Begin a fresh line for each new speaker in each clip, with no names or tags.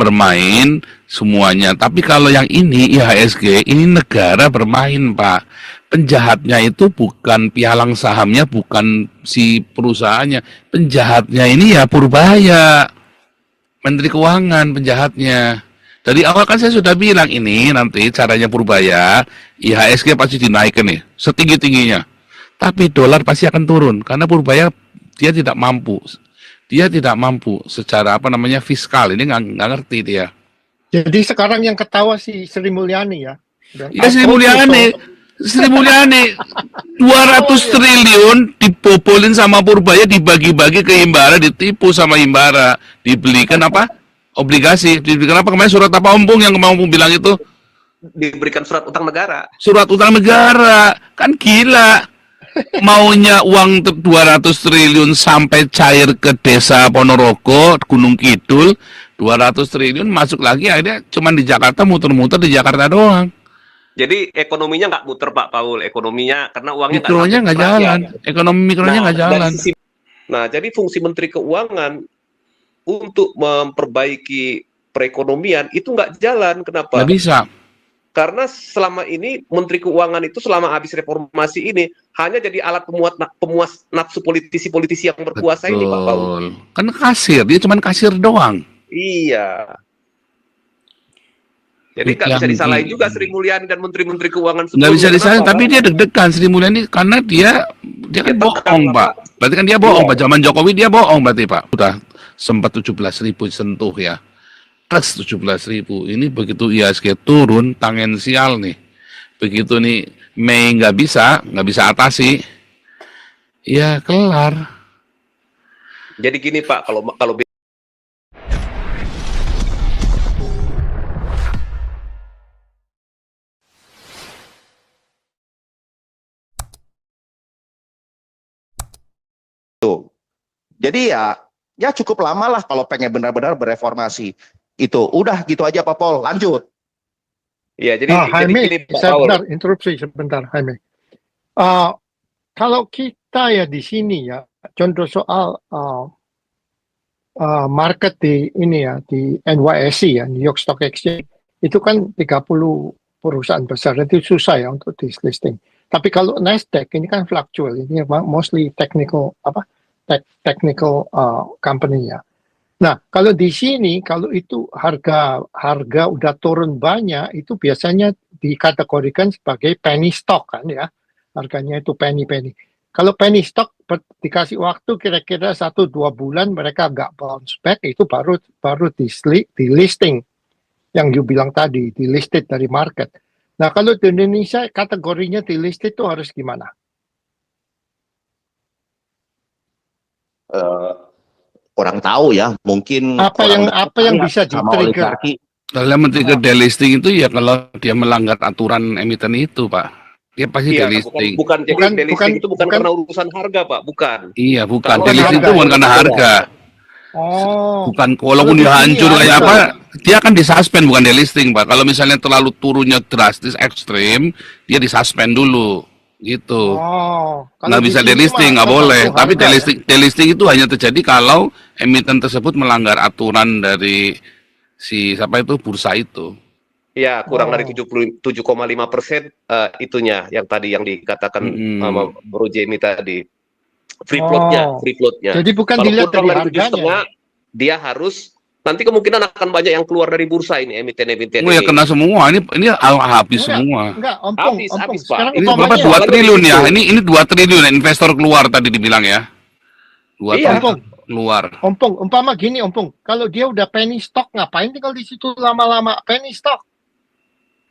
bermain semuanya. Tapi kalau yang ini IHSG, ini negara bermain, Pak. Penjahatnya itu bukan pialang sahamnya, bukan si perusahaannya. Penjahatnya ini ya Purbaya, Menteri Keuangan penjahatnya. Dari awal kan saya sudah bilang ini nanti caranya Purbaya, IHSG pasti dinaikkan nih, setinggi-tingginya. Tapi dolar pasti akan turun, karena Purbaya dia tidak mampu. Dia tidak mampu secara apa namanya fiskal, ini nggak ngerti dia.
Jadi sekarang yang ketawa si Sri Mulyani ya.
Ya Sri Mulyani 200 triliun dibobolin sama Purbaya, dibagi-bagi ke Himbara, ditipu sama Himbara, dibelikan apa? Obligasi. Dibelikan apa kemarin, surat apa Ompong yang kemarin Ompong bilang itu?
Diberikan surat utang negara.
Surat utang negara. Kan gila. Maunya uang 200 triliun sampai cair ke desa Ponorogo, Gunung Kidul, 200 triliun masuk lagi, akhirnya cuma di Jakarta, muter-muter di Jakarta doang.
Jadi ekonominya nggak muter Pak Paul, ekonominya karena uangnya
mikronya nggak jalan, ekonomi mikronya nggak jalan.
Nah, jadi fungsi Menteri Keuangan untuk memperbaiki perekonomian itu nggak jalan. Kenapa?
Nggak bisa.
Karena selama ini Menteri Keuangan itu selama habis reformasi ini hanya jadi alat pemuas nafsu politisi-politisi yang berkuasa. Betul. Ini Pak Paul.
Kan kasir, dia cuma kasir doang.
Iya. Jadi nggak bisa disalahin juga Sri Mulyani dan menteri-menteri keuangan sebelumnya.
Nggak bisa disalahin, tapi dia deg-degan Sri Mulyani karena dia kan bohong, Pak. Berarti kan dia bohong, Pak. Zaman Jokowi dia bohong berarti, Pak. Udah sempat 17.000 sentuh ya. Terus 17.000. Ini begitu IHSG turun, tangensial nih. Begitu nih Mei nggak bisa atasi, ya kelar.
Jadi gini Pak, kalau
jadi ya cukup lama lah kalau pengen benar-benar bereformasi. Itu udah gitu aja Pak Paul, lanjut.
Ya, jadi
Jaime, sebentar, interupsi sebentar, Jaime. Kalau kita ya di sini ya, contoh soal market di ini ya, di NYSE ya, New York Stock Exchange, itu kan 30 perusahaan besar, itu susah ya untuk di listing. Tapi kalau Nasdaq ini kan fluctual, ini mostly technical company ya. Nah, kalau di sini, kalau itu harga udah turun banyak, itu biasanya dikategorikan sebagai penny stock kan ya. Harganya itu penny. Kalau penny stock dikasih waktu kira-kira 1-2 bulan mereka nggak bounce back, itu baru di listing. Yang you bilang tadi, di listed dari market. Nah, kalau di Indonesia kategorinya di listed itu harus gimana?
Kurang tahu ya, mungkin
apa yang bisa di-trigger.
Kalau menteri ke delisting itu ya kalau dia melanggar aturan emiten itu, Pak. Dia pasti delisting.
Bukan delisting itu bukan karena urusan harga, Pak, bukan.
Iya, bukan. Delisting itu bukan karena harga.
Oh.
Bukan, walaupun dia hancur kayak apa, dia akan disuspend, bukan delisting, Pak. Kalau misalnya terlalu turunnya drastis ekstrim, dia disuspend dulu. Gitu. Nggak bisa delisting, nggak boleh. Tapi delisting itu hanya terjadi kalau emiten tersebut melanggar aturan dari siapa itu, bursa itu.
Ya, kurang dari 77,5% itunya yang tadi yang dikatakan sama Bro Jamie tadi. Free floatnya.
Jadi bukan dilihat dari harganya.
Dia harus nanti kemungkinan akan banyak yang keluar dari bursa ini emiten-emiten
ini. Ya kena semua. Ini habis semua.
Habis Pak.
Ini berapa 2 triliun ya? Ini 2 triliun investor keluar tadi dibilang ya. 2 triliun keluar.
Umpama gini, kalau dia udah penny stock ngapain tinggal di situ lama-lama penny stock?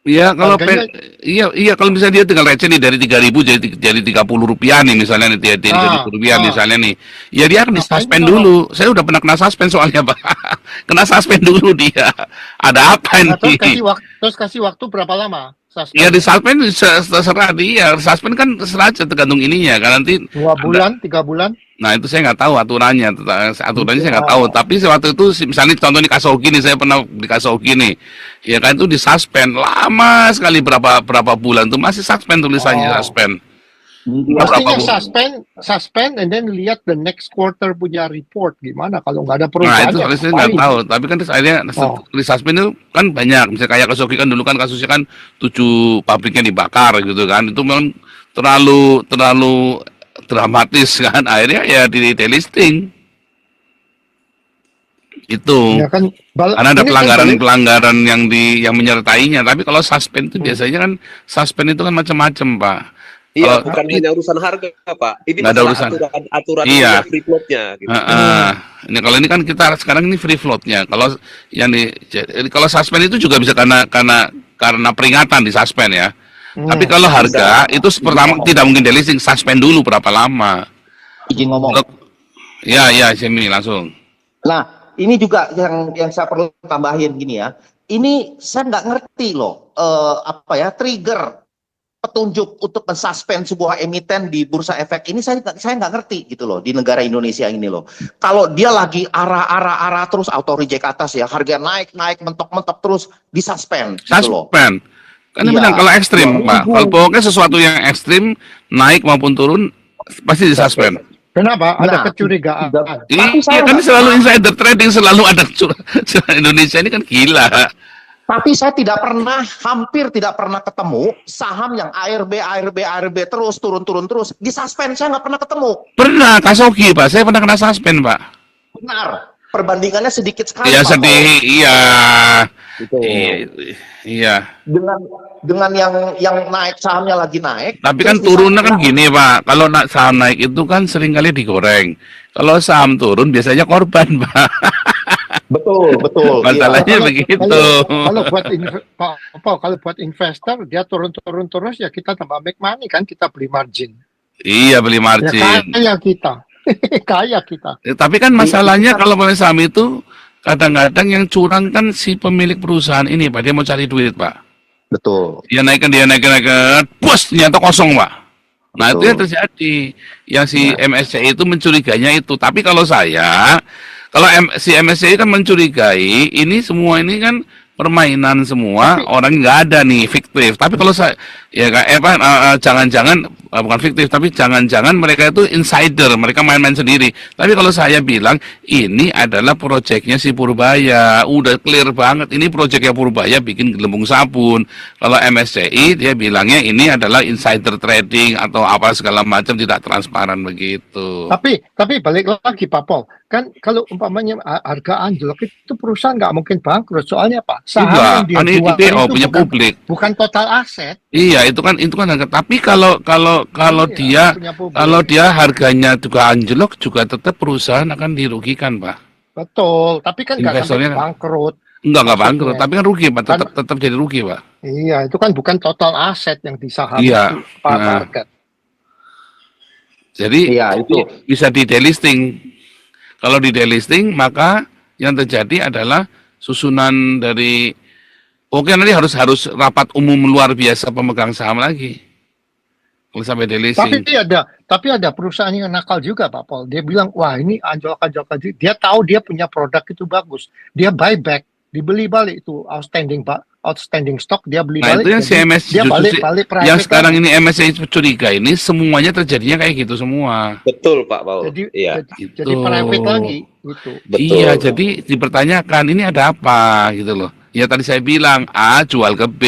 Iya, kalau kalau misalnya dia tinggal receh nih dari 3.000 jadi 30 rupiah nih misalnya nih, jadi 30 rupiah misalnya nih. Ya dia akan disuspend dulu. Saya udah pernah kena suspend soalnya, Pak. Kena suspend dulu dia. Ada apa nih?
Terus kasih waktu berapa lama?
Ya disuspend terserah dia. Suspend kan terserah aja tergantung ininya kan nanti
2 bulan, 3 bulan.
Nah itu saya nggak tahu aturannya saya nggak tahu. Tapi waktu itu misalnya contoh di Kasogi nih, saya pernah di Kasogi nih, ya kan itu disuspend lama sekali berapa bulan tuh masih suspend tulisannya suspend.
Pastinya
Berapa?
suspend, and then lihat the next quarter punya report gimana kalau nggak ada
Nah
perubahan
itu
ya
saya nggak
ngapain?
tahu, tapi kan akhirnya
Oh,
di suspend itu kan banyak. Misalnya kayak Kosogi kan dulu kan kasusnya kan 7 pabriknya dibakar gitu kan, itu memang terlalu terlalu dramatis kan, akhirnya ya di delisting itu.
ya kan
Karena ada
ini kan balik.
pelanggaran-pelanggaran yang menyertainya. Tapi kalau suspend itu
Hmm.
biasanya kan suspend itu kan macam-macam, Pak. Kalau
Iya, bukan hanya urusan harga, Pak. Ini
nggak ada
masalah
urusan,
aturan
iya.
free float-nya gitu.
Heeh. Ini kalau ini kan kita sekarang ini free floatnya. Kalau yang kalau suspend itu juga bisa karena peringatan di suspend ya. Tapi kalau harga itu pertama tidak mungkin delisting, suspend dulu berapa lama.
Izin ngomong.
Kalau ya semi langsung.
Nah, ini juga yang saya perlu tambahin gini ya. Ini saya nggak ngerti loh, trigger petunjuk untuk mensuspend sebuah emiten di bursa efek ini saya nggak ngerti gitu loh di negara Indonesia ini loh. Kalau dia lagi arah terus auto reject atas ya, harga naik mentok terus disuspend gitu loh.
Suspend. Kan dia
Iya,
bilang kalau ekstrim, Pak.
2000.
Kalau pokoknya sesuatu yang ekstrim naik maupun turun pasti disuspend.
Kenapa? Ada
Nah,
kecurigaan.
Tapi
Iya
saya
kan
nggak-
selalu insider trading selalu ada Indonesia ini kan gila.
Tapi saya hampir tidak pernah ketemu saham yang ARB terus turun terus disuspend, saya nggak pernah ketemu.
Pernah Kasogi, Pak. Saya pernah kena suspend, Pak.
Benar, perbandingannya sedikit sekali.
Iya
Pak
sedih,
Paul.
iya.
Gitu.
Iya.
Dengan yang naik sahamnya lagi naik.
Tapi kan
terus
turunnya kan
disuspend.
gini, Pak. Kalau saham naik itu kan seringkali digoreng. Kalau saham turun biasanya korban, Pak.
Betul.
Masalahnya
Iya.
begitu.
Kalau buat investor dia turun terus ya kita tambah make money kan, kita beli margin.
Iya, beli
Ya
margin.
kaya kita. Kaya kita.
Tapi kan masalahnya kalau pemilik saham itu kadang-kadang yang curang kan si pemilik perusahaan ini, Pak. Dia mau cari duit, Pak.
Betul.
Dia naikkan, bos, ternyata kosong, Pak. Nah, itu yang terjadi. Yang si MSCI itu mencurigainya itu. Tapi kalau si MSCI kan mencurigai, ini semua ini kan permainan semua, orang nggak ada nih, fiktif. Tapi kalau saya, ya jangan-jangan, bukan fiktif, tapi jangan-jangan mereka itu insider, mereka main-main sendiri. Tapi kalau saya bilang, ini adalah proyeknya si Purbaya, udah clear banget, ini proyeknya Purbaya bikin gelembung sabun. Kalau MSCI, dia bilangnya ini adalah insider trading, atau apa segala macam, tidak transparan begitu.
Tapi balik lagi Pak Pol, kan kalau umpamanya harga anjlok itu perusahaan nggak mungkin bangkrut, soalnya apa? Saham
Enggak,
yang dia
kan
jual
IPO
itu
punya publik.
bukan total aset.
Iya, itu kan harga. Tapi kalau
Iya, punya publik.
dia harganya juga anjlok, juga tetap perusahaan akan dirugikan, Pak.
Betul, tapi kan nggak
Investornya
sampai bangkrut.
Enggak
Maksudnya.
bangkrut, tapi kan rugi, Pak.
Kan-
Tetap jadi rugi, Pak.
Iya, itu kan bukan total aset yang di saham
Iya,
itu, Pak
nah.
market.
Jadi
Iya, itu.
bisa di delisting. Kalau di delisting, maka yang terjadi adalah susunan dari oke, nanti harus rapat umum luar biasa pemegang saham lagi. Kalau sampai delisting.
Tapi ada perusahaan yang nakal juga Pak Pol. Dia bilang, wah ini anjlok. Dia tahu dia punya produk itu bagus. Dia buyback, dibeli balik itu outstanding stock, dia beli
Nah,
balik.
itu yang si
jadi
MS
dia balik private
yang sekarang
lagi.
ini MSCI curiga ini semuanya terjadinya kayak gitu semua.
Betul, Pak Paul.
Jadi,
Iya,
jadi
Gitu.
private lagi gitu.
betul.
Iya, jadi dipertanyakan ini ada apa gitu loh. Ya tadi saya bilang A jual ke B,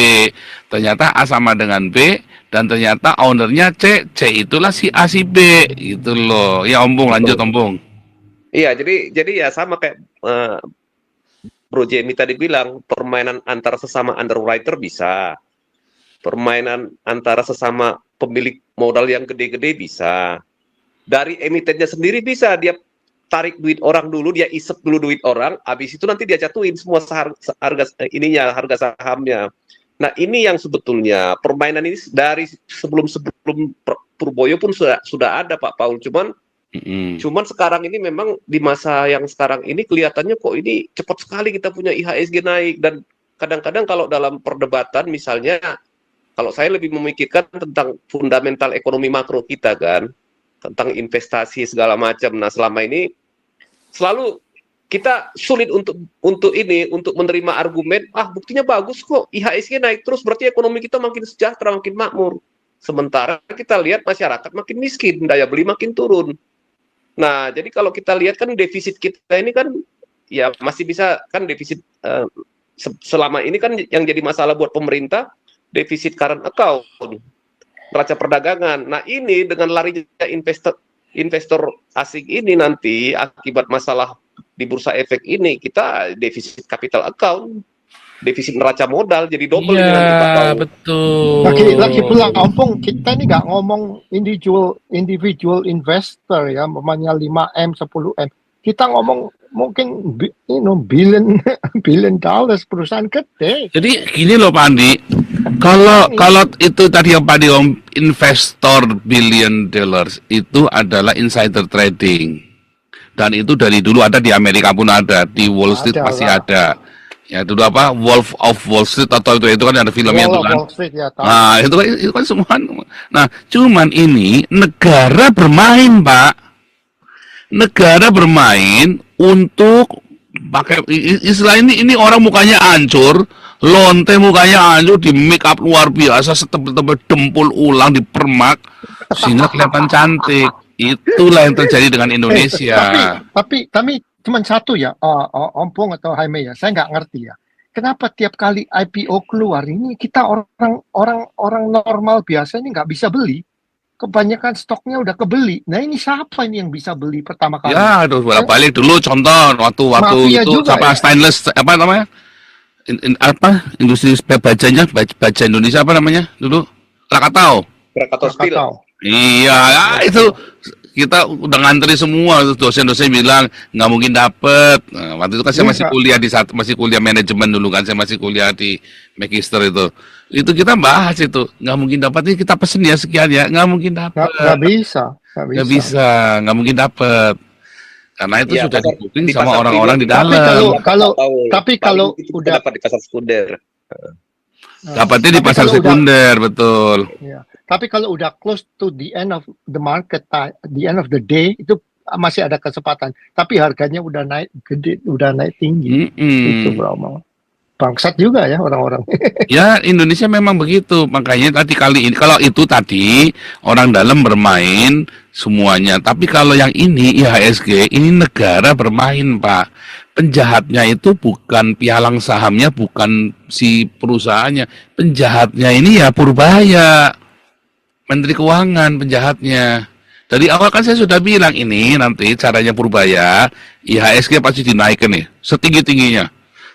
ternyata A sama dengan B, dan ternyata ownernya C itulah si A si B gitu loh. Ya Ompong, lanjut Ompong.
Iya, jadi ya sama kayak Bro Jamie tadi bilang, permainan antara sesama underwriter bisa, permainan antara sesama pemilik modal yang gede-gede bisa, dari emitennya sendiri bisa, dia tarik duit orang dulu, dia isep dulu duit orang, habis itu nanti dia jatuhin semua harga sahamnya. Nah, ini yang sebetulnya permainan ini dari sebelum Purboyo pun sudah ada Pak Paul, cuman sekarang ini memang di masa yang sekarang ini kelihatannya kok ini cepat sekali kita punya IHSG naik, dan kadang-kadang kalau dalam perdebatan misalnya, kalau saya lebih memikirkan tentang fundamental ekonomi makro kita kan, tentang investasi segala macam. Nah, selama ini selalu kita sulit untuk menerima argumen, buktinya bagus kok IHSG naik terus, berarti ekonomi kita makin sejahtera, makin makmur. Sementara kita lihat masyarakat makin miskin, daya beli makin turun. Nah, jadi kalau kita lihat kan defisit kita ini kan ya masih bisa kan defisit selama ini kan yang jadi masalah buat pemerintah defisit current account, neraca perdagangan. Nah, ini dengan larinya investor asing ini nanti akibat masalah di bursa efek ini kita defisit capital account, defisit neraca modal jadi double ini nanti Pak Paul.
Betul.
Lagi pula Ompong, kita ini nggak ngomong individual investor ya, namanya 5M, 10M. Kita ngomong mungkin billion dollars perusahaan gede.
Jadi gini loh Pak Andi, kalau itu tadi yang Pak Andi investor billion dollars itu adalah insider trading. Dan itu dari dulu ada di Amerika pun ada, di Wall Street
Ada
masih
lah.
ada. Ya dulu apa Wolf of Wall Street atau itu kan ada filmnya itu kan.
Wall Street ya, tahu.
Nah, itu kan semua. Nah, cuman ini negara bermain, Pak. Negara bermain untuk pakai istilah ini orang mukanya hancur, lonte mukanya hancur, di make up luar biasa, setebel-tebel dempul ulang dipermak sehingga kelihatan cantik. Itulah yang terjadi dengan Indonesia.
Tapi cuma satu ya, Ompong atau Jaime ya, saya nggak ngerti ya. Kenapa tiap kali IPO keluar ini kita orang normal biasa ini nggak bisa beli? Kebanyakan stoknya udah kebeli. Nah ini siapa ini yang bisa beli pertama kali?
Ya, aduh, balik dulu contoh waktu
Mafia
itu
juga
apa
ya?
stainless apa namanya? Industri bajanya baja Indonesia apa namanya dulu? Krakatau.
Krakatau Steel.
Iya, ya, itu kita udah ngantri semua, dosen-dosen bilang nggak mungkin dapet. Nah, waktu itu kan saya masih kuliah masih kuliah manajemen dulu kan, saya masih kuliah di Magister itu kita bahas itu nggak mungkin dapat, ini kita pesen ya sekian ya, nggak mungkin dapat.
Nggak bisa,
nggak mungkin dapat. Karena itu
Ya,
sudah di-booking sama
pasar
orang-orang di
premium.
dalam.
Tapi kalau udah
dapat di pasar sekunder.
Dapatnya di
tapi
pasar
kalau
sekunder, betul.
Ya. Tapi kalau udah close to the end of the market, the end of the day, itu masih ada kesempatan. Tapi harganya udah naik gede, udah naik tinggi. Itu Bro. Bangsat juga ya orang-orang.
Ya, Indonesia memang begitu. Makanya kali ini kalau itu tadi orang dalam bermain semuanya. Tapi kalau yang ini IHSG, ini negara bermain, Pak. Penjahatnya itu bukan pialang sahamnya, bukan si perusahaannya. Penjahatnya ini ya Purbaya. Menteri Keuangan penjahatnya. Dari awal kan saya sudah bilang ini nanti caranya Purbaya, IHSG pasti dinaikkan nih, setinggi-tingginya.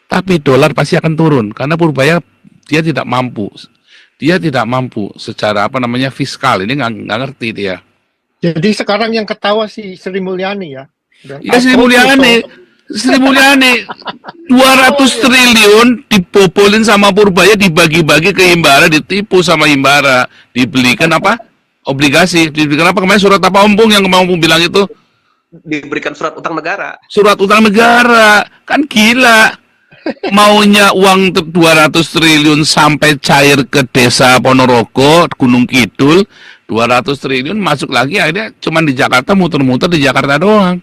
Tapi dolar pasti akan turun karena Purbaya dia tidak mampu. Dia tidak mampu secara fiskal. Ini nggak ngerti dia.
Jadi sekarang yang ketawa si Sri Mulyani ya.
Ya Sri Mulyani 200 triliun dibobolin sama Purbaya, dibagi-bagi ke Himbara, ditipu sama Himbara, dibelikan obligasi, dibelikan kemarin surat apa Ompong yang Ompong bilang itu?
Diberikan surat utang negara.
Surat utang negara, kan gila. Maunya uang 200 triliun sampai cair ke desa Ponorogo, Gunung Kidul, 200 triliun masuk lagi akhirnya cuma di Jakarta, muter-muter di Jakarta doang.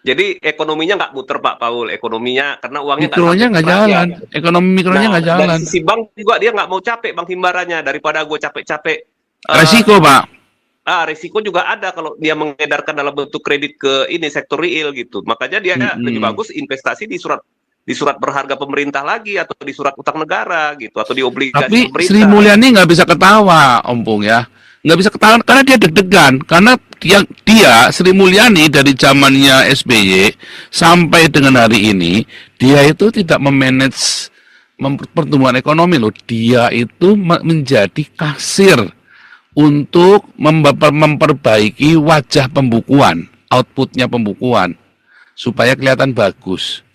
Jadi ekonominya nggak muter Pak Paul, ekonominya karena uangnya
mikronya nggak jalan, ekonomi mikronya nggak jalan.
Dari sisi bank juga dia nggak mau capek bank himbaranya, daripada gue capek-capek.
Resiko Pak.
Resiko juga ada kalau dia mengedarkan dalam bentuk kredit ke ini sektor real gitu. Makanya dia lebih bagus investasi di surat berharga pemerintah lagi atau di surat utang negara gitu atau di obligasi pemerintah.
Sri Mulyani nggak bisa ketawa, Ompong ya. Nggak bisa ketawa karena dia deg-degan, karena dia Sri Mulyani dari zamannya SBY sampai dengan hari ini dia itu tidak memanage pertumbuhan ekonomi loh. Dia itu menjadi kasir untuk memperbaiki wajah pembukuan, outputnya pembukuan supaya kelihatan bagus.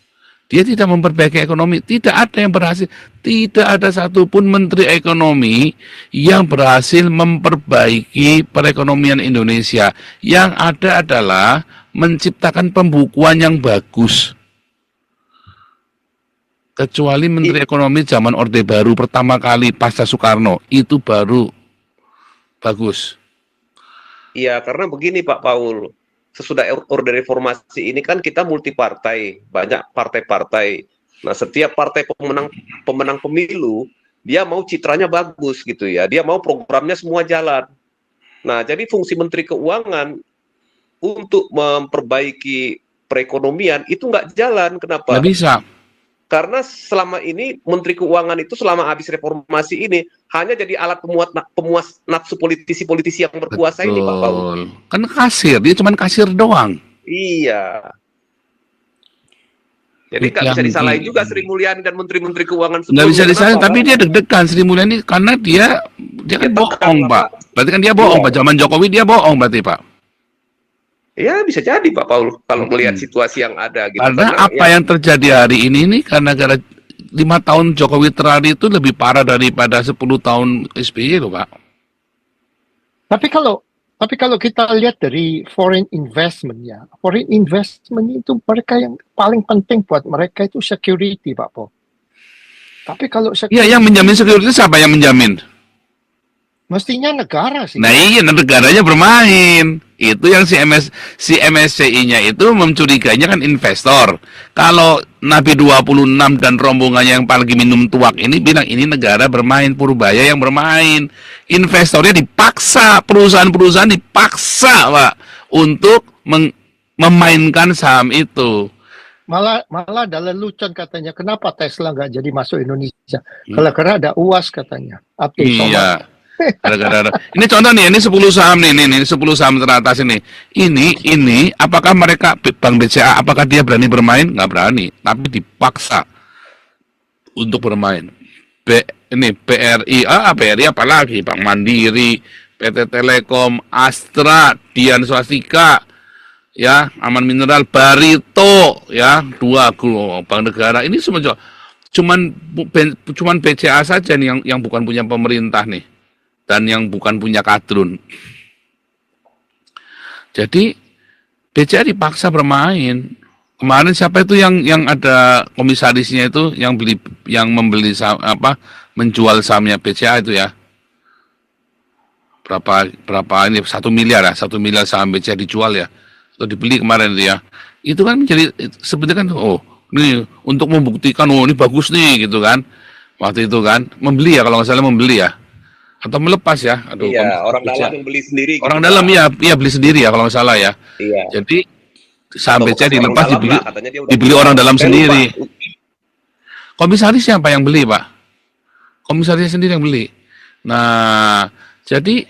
Dia tidak memperbaiki ekonomi, tidak ada yang berhasil. Tidak ada satupun menteri ekonomi yang berhasil memperbaiki perekonomian Indonesia. Yang ada adalah menciptakan pembukuan yang bagus. Kecuali menteri ekonomi zaman Orde Baru pertama kali pasca Soekarno, itu baru bagus.
Iya, karena begini Pak Paul. Sesudah Orde Reformasi ini kan kita multi partai, banyak partai-partai. Nah, setiap partai pemenang pemilu dia mau citranya bagus gitu ya, dia mau programnya semua jalan. Nah, jadi fungsi Menteri Keuangan untuk memperbaiki perekonomian itu nggak jalan.
Nggak
Kenapa?
bisa.
Karena selama ini Menteri Keuangan itu selama habis reformasi ini hanya jadi alat pemuas nafsu politisi-politisi yang berkuasa ini, Pak Paul.
Betul. Kan kasir, dia cuma kasir doang.
Iya. Jadi
Itu
nggak bisa
yang
disalahin juga Sri Mulyani dan Menteri-Menteri Keuangan
nggak
sebelumnya.
bisa disalahin,
Kenapa?
tapi dia deg-degan Sri Mulyani karena dia kan
Dia
bohong,
tekan,
Pak.
Pak.
Berarti kan dia bohong,
Iya.
Pak. Zaman Jokowi dia bohong berarti, Pak.
Ya bisa jadi Pak Paul kalau melihat situasi yang ada gitu.
Karena apa yang terjadi hari ini nih karena 5 tahun Jokowi terakhir itu lebih parah daripada 10 tahun SBY loh, Pak.
Tapi kalau kita lihat dari foreign investment ya, foreign investment itu mereka yang paling penting buat mereka itu security, Pak Po. Tapi kalau
Iya, yang menjamin security siapa yang menjamin?
mestinya negara sih.
Nah iya, negaranya bermain. Itu yang si MSCI-nya itu mencurigainya kan investor. Kalau Nabi 26 dan rombongannya yang lagi minum tuak ini bilang ini negara bermain, Purbaya yang bermain. Investornya dipaksa, perusahaan-perusahaan dipaksa, Pak, untuk memainkan saham itu.
Malah ada lelucon katanya, kenapa Tesla nggak jadi masuk Indonesia? Karena ada UAS katanya. Abdul Somad.
Iya. Gara-gara ini contoh nih, ini 10 saham nih, ini 10 saham teratas ini. Ini apakah mereka Bank BCA apakah dia berani bermain? Nggak berani, tapi dipaksa untuk bermain. Ini BRI, BRI apalagi Bank Mandiri, PT Telekom, Astra, Dian Swastika, ya, Aman Mineral, Barito, ya, 2 Bank Negara. Ini semua cuman BCA saja nih yang bukan punya pemerintah nih. Dan yang bukan punya kadrun. Jadi BCA dipaksa bermain. Kemarin siapa itu yang ada komisarisnya itu yang membeli saham, menjual sahamnya BCA itu ya. Berapa ini 1 miliar ya, 1 miliar saham BCA dijual ya. Atau dibeli kemarin itu ya. Itu kan menjadi sebenarnya kan ini untuk membuktikan ini bagus nih gitu kan. Waktu itu kan membeli ya, kalau nggak salah membeli ya. Atau melepas ya. Aduh,
iya, orang dalam yang beli sendiri.
Orang
gitu,
dalam
Pak.
ya beli sendiri ya kalau nggak salah ya.
Iya.
Jadi saham
Atau
BCA
bekas
dilepas
orang dalam
dibeli,
lah, katanya dia udah
dibeli orang dalam
Saya
sendiri.
lupa.
Komisaris siapa yang beli, Pak? Komisarisnya sendiri yang beli. Nah, jadi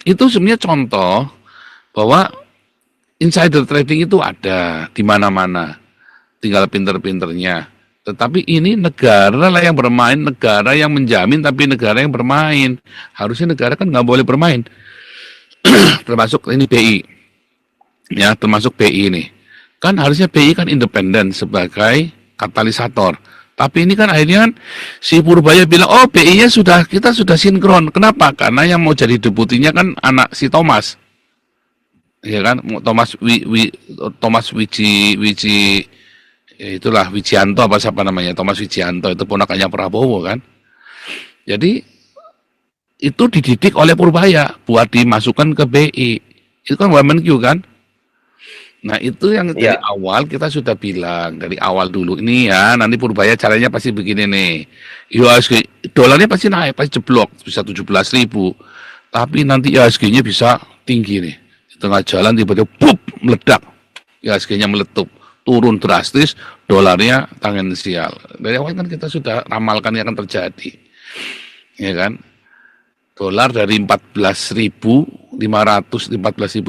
itu sebenarnya contoh bahwa insider trading itu ada di mana-mana. Tinggal pinter-pinternya. Tetapi ini negara lah yang bermain, negara yang menjamin, tapi negara yang bermain. Harusnya negara kan nggak boleh bermain. Termasuk ini BI. Ya, termasuk BI ini. Kan harusnya BI kan independen sebagai katalisator. Tapi ini kan akhirnya kan si Purbaya bilang, oh BI-nya kita sudah sinkron. Kenapa? Karena yang mau jadi deputinya kan anak si Thomas. Ya kan, Thomas Wiji ya itulah Wijianto apa siapa namanya, Thomas Wijianto itu ponakannya Prabowo kan. Jadi itu dididik oleh Purbaya buat dimasukkan ke BI. Itu kan WMNQ kan. Nah itu yang dari awal kita sudah bilang dari awal dulu ini ya, nanti Purbaya caranya pasti begini nih. IHSG dolarnya pasti naik, pasti jeblok bisa 17.000. Tapi nanti IHSG-nya bisa tinggi nih. Di tengah jalan tiba-tiba pup meledak. IHSG-nya meletup. Turun drastis, dolarnya tangensial. Dari awal kan kita sudah ramalkan yang akan terjadi. Ya kan? Dolar dari 14.500, 14.600,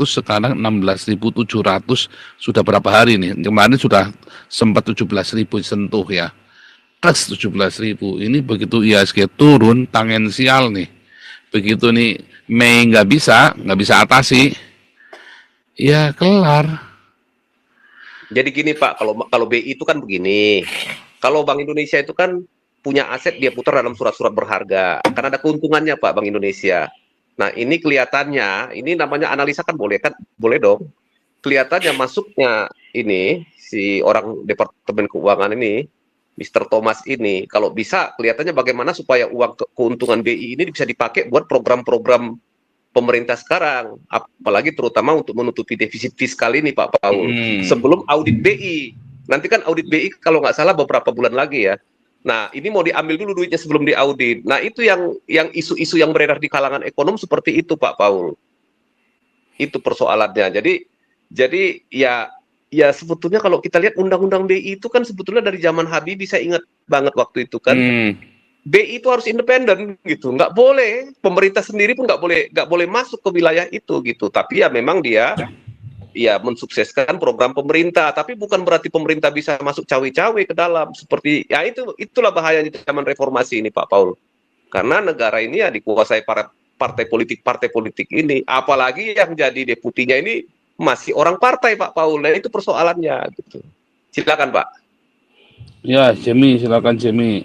sekarang 16.700, sudah berapa hari nih? Kemarin sudah sempat 17.000 sentuh ya. Plus 17.000. Ini begitu IHSG turun, tangensial nih. Begitu nih Mei nggak bisa atasi, ya kelar.
Jadi gini Pak, kalau BI itu kan begini. Kalau Bank Indonesia itu kan punya aset dia putar dalam surat-surat berharga. Karena ada keuntungannya Pak Bank Indonesia. Nah, ini kelihatannya, ini namanya analisa kan boleh dong. Kelihatannya masuknya ini si orang Departemen Keuangan ini, Mr. Thomas ini, kalau bisa kelihatannya bagaimana supaya uang keuntungan BI ini bisa dipakai buat program-program pemerintah sekarang, apalagi terutama untuk menutupi defisit fiskal ini Pak Paul, sebelum audit BI. Nanti kan audit BI kalau nggak salah beberapa bulan lagi ya. Nah, ini mau diambil dulu duitnya sebelum diaudit. Nah, itu yang isu-isu yang beredar di kalangan ekonom seperti itu, Pak Paul. Itu persoalannya. Jadi ya sebetulnya kalau kita lihat Undang-Undang BI itu kan sebetulnya dari zaman Habibie, saya ingat banget waktu itu kan. BI itu harus independen gitu, nggak boleh, pemerintah sendiri pun nggak boleh masuk ke wilayah itu gitu. Tapi ya memang dia ya mensukseskan program pemerintah, tapi bukan berarti pemerintah bisa masuk cawe-cawe ke dalam seperti ya itulah bahayanya zaman reformasi ini Pak Paul. Karena negara ini ya dikuasai para partai politik ini, apalagi yang jadi deputinya ini masih orang partai Pak Paul. Nah, itu persoalannya gitu. Silakan Pak.
Ya, Jemi, silakan Jemi.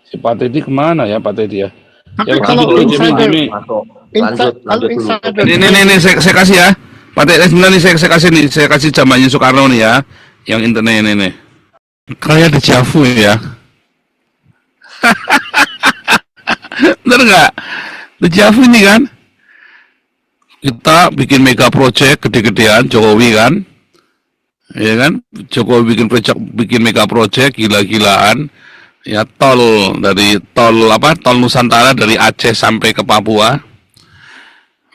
Si Pak Teddy kemana ya Pak Teddy ya?
Tapi
Ya,
kalau
lanjut dulu,
insider,
Jemi.
Lanjut
kalau
dulu.
insider,
Ini saya kasih ya. Pak Teddy sebenarnya nih saya kasih nih, saya kasih zamannya Soekarno nih ya. Yang internet ini. Kayak dejavu ya. Bener nggak? Dejavu ini kan? Kita bikin mega project gede-gedean, Jokowi kan? Ya kan? Jokowi bikin mega project gila-gilaan. Ya tol tol Nusantara dari Aceh sampai ke Papua.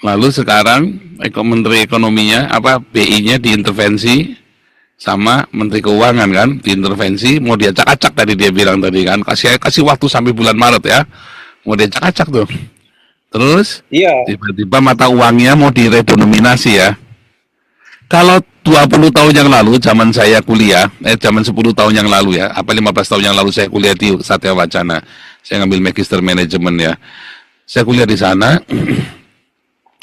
Lalu sekarang Menteri Ekonominya BI-nya diintervensi sama Menteri Keuangan kan, diintervensi, mau diacak-acak tadi dia bilang tadi kan, kasih waktu sampai bulan Maret ya, mau diacak-acak tuh. Terus tiba-tiba mata uangnya mau diredenominasi ya. Kalau 20 tahun yang lalu, zaman saya kuliah, zaman 10 tahun yang lalu ya, 15 tahun yang lalu saya kuliah di Satya Wacana, saya ngambil Magister Manajemen ya, saya kuliah di sana,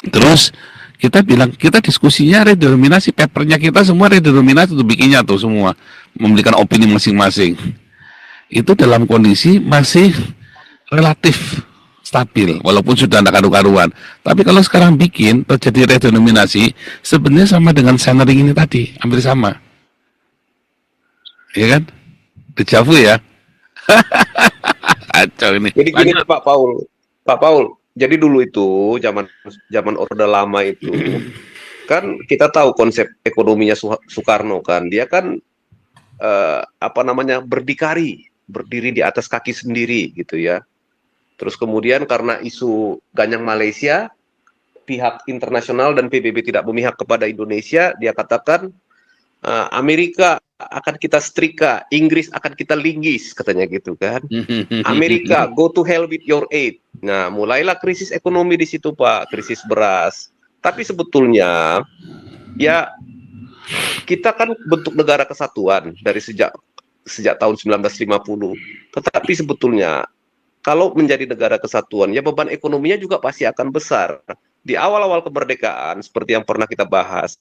terus kita bilang, kita diskusinya redenominasi, papernya kita semua redenominasi tuh bikinnya tuh semua, memberikan opini masing-masing, itu dalam kondisi masih relatif stabil, walaupun sudah tidak karu-karuan. Tapi kalau sekarang bikin terjadi redenominasi, sebenarnya sama dengan centering ini tadi, hampir sama, ya kan? Dejavu ya. Kacau ini.
Jadi gini Pak Paul, jadi dulu itu zaman Orde Lama itu kan kita tahu konsep ekonominya Soekarno kan, dia kan berdiri di atas kaki sendiri gitu ya. Terus kemudian karena isu Ganyang Malaysia, pihak internasional dan PBB tidak memihak kepada Indonesia, dia katakan Amerika akan kita setrika, Inggris akan kita linggis, katanya gitu kan. Amerika, go to hell with your aid. Nah, mulailah krisis ekonomi di situ Pak, krisis beras. Tapi sebetulnya ya kita kan bentuk negara kesatuan dari sejak tahun 1950. Tetapi sebetulnya kalau menjadi negara kesatuan, ya beban ekonominya juga pasti akan besar. Di awal-awal kemerdekaan, seperti yang pernah kita bahas,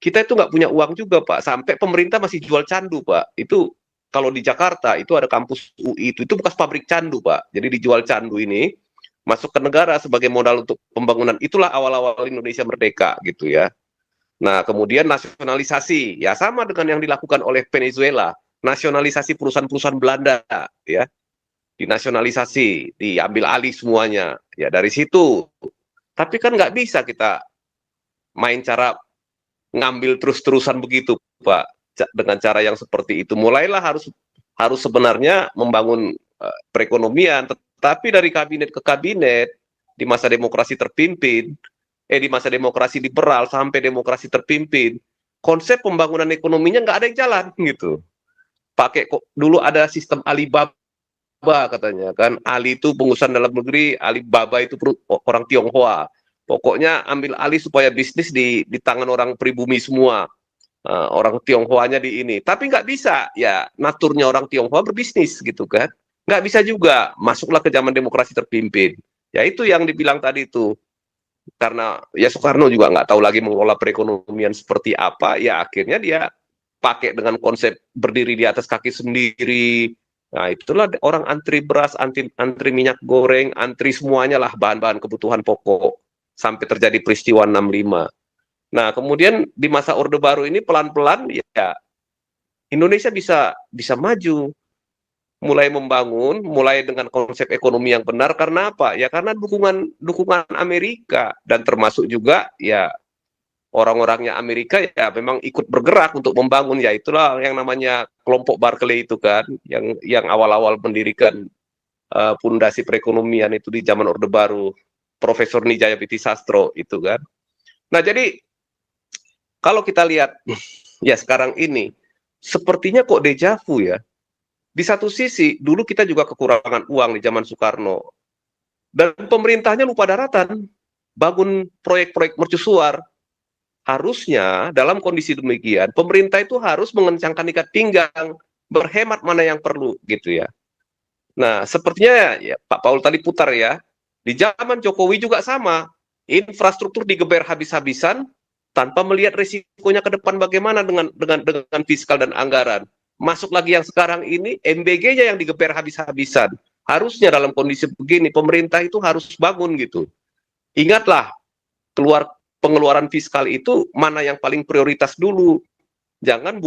kita itu nggak punya uang juga, Pak. Sampai pemerintah masih jual candu, Pak. Itu kalau di Jakarta, itu ada kampus UI, itu bekas pabrik candu, Pak. Jadi dijual candu ini, masuk ke negara sebagai modal untuk pembangunan. Itulah awal-awal Indonesia merdeka, gitu ya. Nah, kemudian nasionalisasi, ya sama dengan yang dilakukan oleh Venezuela. Nasionalisasi perusahaan-perusahaan Belanda, ya. Dinasionalisasi, diambil alih semuanya. Ya dari situ. Tapi kan nggak bisa kita main cara ngambil terus-terusan begitu, Pak. Dengan cara yang seperti itu. Mulailah harus sebenarnya membangun perekonomian. Tetapi dari kabinet ke kabinet, di masa demokrasi terpimpin, di masa demokrasi liberal sampai demokrasi terpimpin, konsep pembangunan ekonominya nggak ada yang jalan gitu. Dulu ada sistem Alibaba katanya kan, Ali itu pengusaha dalam negeri, Alibaba itu orang Tionghoa. Pokoknya ambil alih supaya bisnis di tangan orang pribumi semua, orang Tionghoanya di ini. Tapi nggak bisa, ya naturnya orang Tionghoa berbisnis gitu kan. Nggak bisa juga, masuklah ke zaman demokrasi terpimpin. Ya itu yang dibilang tadi itu. Karena ya Soekarno juga nggak tahu lagi mengelola perekonomian seperti apa, ya akhirnya dia pakai dengan konsep berdiri di atas kaki sendiri. Nah, itulah orang antri beras, antri minyak goreng, antri semuanya lah bahan-bahan kebutuhan pokok sampai terjadi peristiwa 65. Nah, kemudian di masa Orde Baru ini pelan-pelan ya Indonesia bisa maju, mulai membangun, mulai dengan konsep ekonomi yang benar. Karena apa? Ya karena dukungan Amerika, dan termasuk juga ya orang-orangnya Amerika ya memang ikut bergerak untuk membangun, ya itulah yang namanya kelompok Barclay itu kan, yang awal-awal mendirikan pondasi perekonomian itu di zaman Orde Baru, Profesor Nijaya Pitisastro itu kan. Nah jadi kalau kita lihat ya sekarang ini sepertinya kok dejavu ya. Di satu sisi dulu kita juga kekurangan uang di zaman Soekarno dan pemerintahnya lupa daratan, bangun proyek-proyek mercusuar. Harusnya dalam kondisi demikian pemerintah itu harus mengencangkan ikat pinggang, berhemat mana yang perlu gitu ya. Nah, sepertinya ya Pak Paul tadi putar ya, di zaman Jokowi juga sama, infrastruktur digeber habis-habisan tanpa melihat risikonya ke depan bagaimana dengan fiskal dan anggaran. Masuk lagi yang sekarang ini MBG-nya yang digeber habis-habisan. Harusnya dalam kondisi begini pemerintah itu harus bangun gitu. Ingatlah, pengeluaran fiskal itu mana yang paling prioritas dulu. Jangan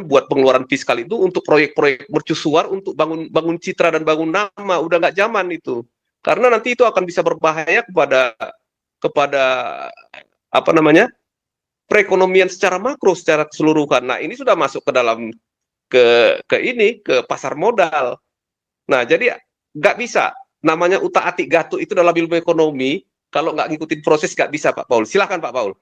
buat pengeluaran fiskal itu untuk proyek-proyek mercusuar untuk bangun citra dan bangun nama, udah nggak zaman itu. Karena nanti itu akan bisa berbahaya kepada apa namanya? Perekonomian secara makro, secara keseluruhan. Nah, ini sudah masuk ke dalam ke pasar modal. Nah, jadi nggak bisa. Namanya utak-atik gatuk itu dalam ilmu ekonomi, kalau nggak ngikutin proses nggak bisa, Pak Paul. Silakan Pak Paul.